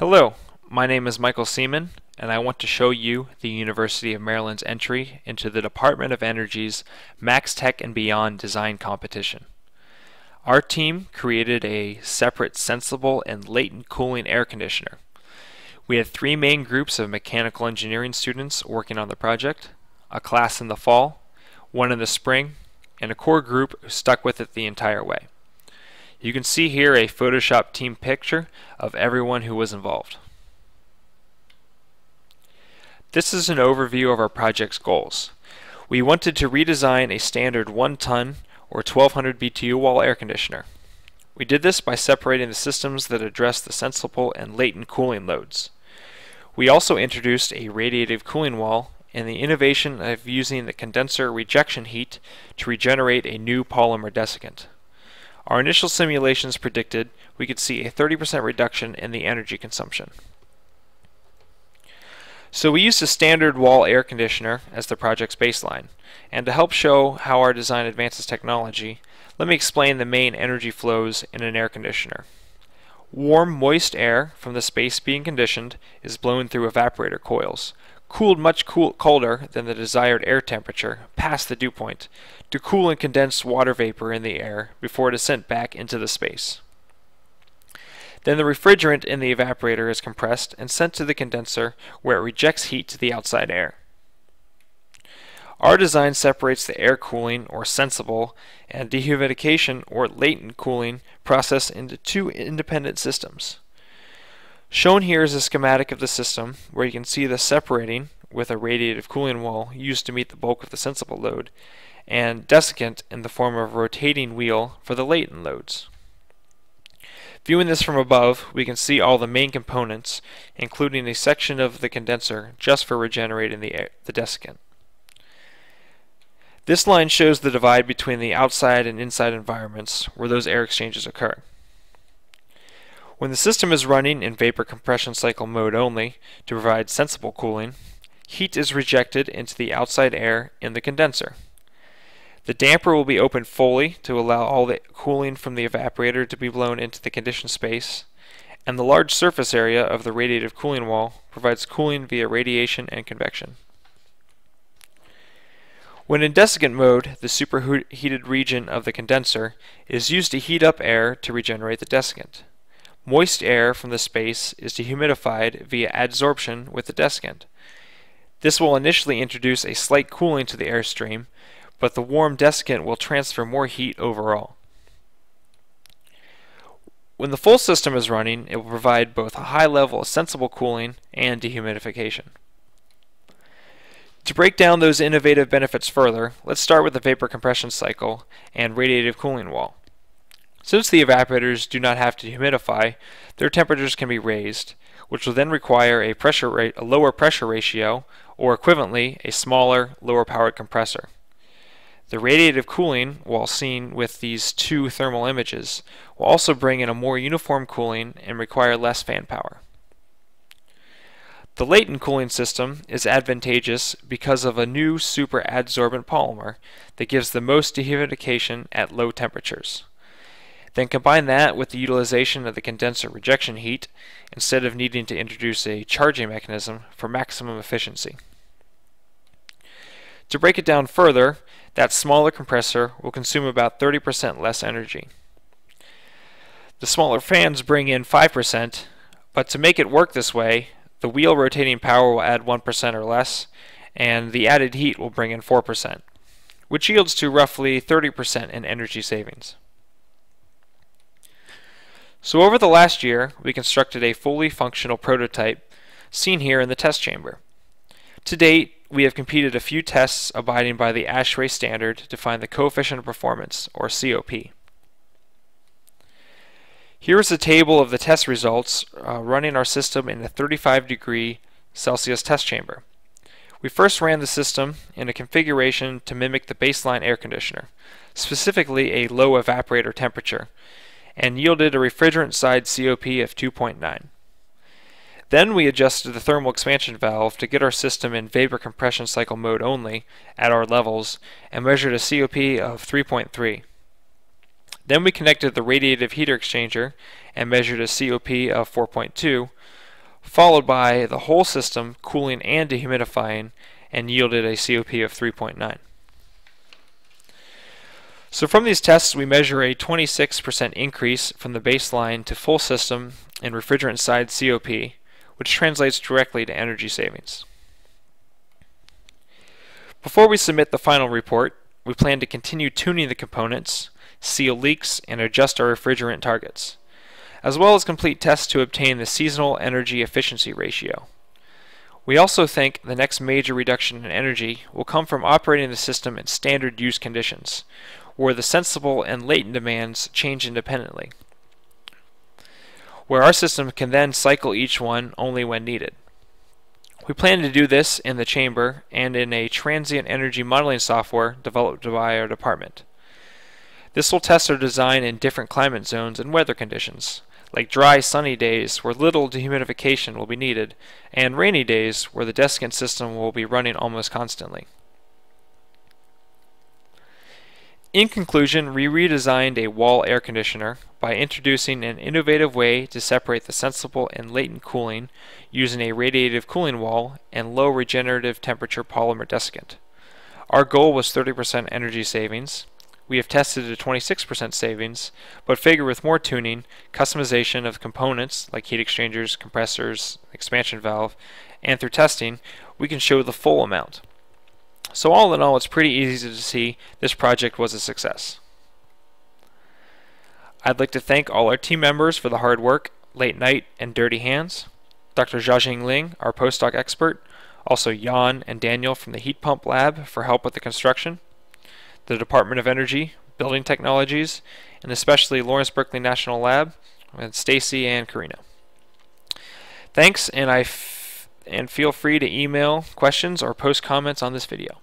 Hello, my name is Michael Seaman, and I want to show you the University of Maryland's entry into the Department of Energy's MaxTech and Beyond Design Competition. Our team created a separate sensible and latent cooling air conditioner. We had three main groups of mechanical engineering students working on the project, a class in the fall, one in the spring, and a core group who stuck with it the entire way. You can see here a Photoshop team picture of everyone who was involved. This is an overview of our project's goals. We wanted to redesign a standard 1-ton or 1200 BTU wall air conditioner. We did this by separating the systems that address the sensible and latent cooling loads. We also introduced a radiative cooling wall and the innovation of using the condenser rejection heat to regenerate a new polymer desiccant. Our initial simulations predicted we could see a 30% reduction in the energy consumption. So we used a standard wall air conditioner as the project's baseline, and to help show how our design advances technology, let me explain the main energy flows in an air conditioner. Warm, moist air from the space being conditioned is blown through evaporator coils, cooled much colder than the desired air temperature past the dew point to cool and condense water vapor in the air before it is sent back into the space. Then the refrigerant in the evaporator is compressed and sent to the condenser where it rejects heat to the outside air. Our design separates the air cooling or sensible and dehumidification or latent cooling process into two independent systems. Shown here is a schematic of the system where you can see the separating with a radiative cooling wall used to meet the bulk of the sensible load and desiccant in the form of a rotating wheel for the latent loads. Viewing this from above, we can see all the main components, including a section of the condenser just for regenerating the desiccant. This line shows the divide between the outside and inside environments where those air exchanges occur. When the system is running in vapor compression cycle mode only to provide sensible cooling, heat is rejected into the outside air in the condenser. The damper will be opened fully to allow all the cooling from the evaporator to be blown into the conditioned space, and the large surface area of the radiative cooling wall provides cooling via radiation and convection. When in desiccant mode, the superheated region of the condenser is used to heat up air to regenerate the desiccant. Moist air from the space is dehumidified via adsorption with the desiccant. This will initially introduce a slight cooling to the airstream, but the warm desiccant will transfer more heat overall. When the full system is running, it will provide both a high level of sensible cooling and dehumidification. To break down those innovative benefits further, let's start with the vapor compression cycle and radiative cooling wall. Since the evaporators do not have to dehumidify, their temperatures can be raised, which will then require a lower pressure ratio, or equivalently, a smaller, lower-powered compressor. The radiative cooling, while seen with these two thermal images, will also bring in a more uniform cooling and require less fan power. The latent cooling system is advantageous because of a new super adsorbent polymer that gives the most dehumidification at low temperatures. Then combine that with the utilization of the condenser rejection heat instead of needing to introduce a charging mechanism for maximum efficiency. To break it down further, that smaller compressor will consume about 30% less energy. The smaller fans bring in 5%, but to make it work this way, the wheel rotating power will add 1% or less, and the added heat will bring in 4%, which yields to roughly 30% in energy savings. So over the last year, we constructed a fully functional prototype seen here in the test chamber. To date, we have completed a few tests abiding by the ASHRAE standard to find the coefficient of performance, or COP. Here is a table of the test results running our system in a 35°C test chamber. We first ran the system in a configuration to mimic the baseline air conditioner, specifically a low evaporator temperature, and yielded a refrigerant side COP of 2.9. Then we adjusted the thermal expansion valve to get our system in vapor compression cycle mode only at our levels and measured a COP of 3.3. Then we connected the radiative heater exchanger and measured a COP of 4.2, followed by the whole system cooling and dehumidifying, and yielded a COP of 3.9. So from these tests, we measure a 26% increase from the baseline to full system in refrigerant side COP, which translates directly to energy savings. Before we submit the final report, we plan to continue tuning the components, seal leaks, and adjust our refrigerant targets, as well as complete tests to obtain the seasonal energy efficiency ratio. We also think the next major reduction in energy will come from operating the system in standard use conditions, where the sensible and latent demands change independently, where our system can then cycle each one only when needed. We plan to do this in the chamber and in a transient energy modeling software developed by our department. This will test our design in different climate zones and weather conditions, like dry, sunny days where little dehumidification will be needed, and rainy days where the desiccant system will be running almost constantly. In conclusion, we redesigned a wall air conditioner by introducing an innovative way to separate the sensible and latent cooling using a radiative cooling wall and low regenerative temperature polymer desiccant. Our goal was 30% energy savings. We have tested a 26% savings, but figure with more tuning, customization of components like heat exchangers, compressors, expansion valve, and through testing, we can show the full amount. So all in all, it's pretty easy to see this project was a success. I'd like to thank all our team members for the hard work, late night, and dirty hands, Dr. Jiajing Ling, our postdoc expert, also Jan and Daniel from the heat pump lab for help with the construction, the Department of Energy, Building Technologies, and especially Lawrence Berkeley National Lab, and Stacy and Karina. Thanks, and feel free to email questions or post comments on this video.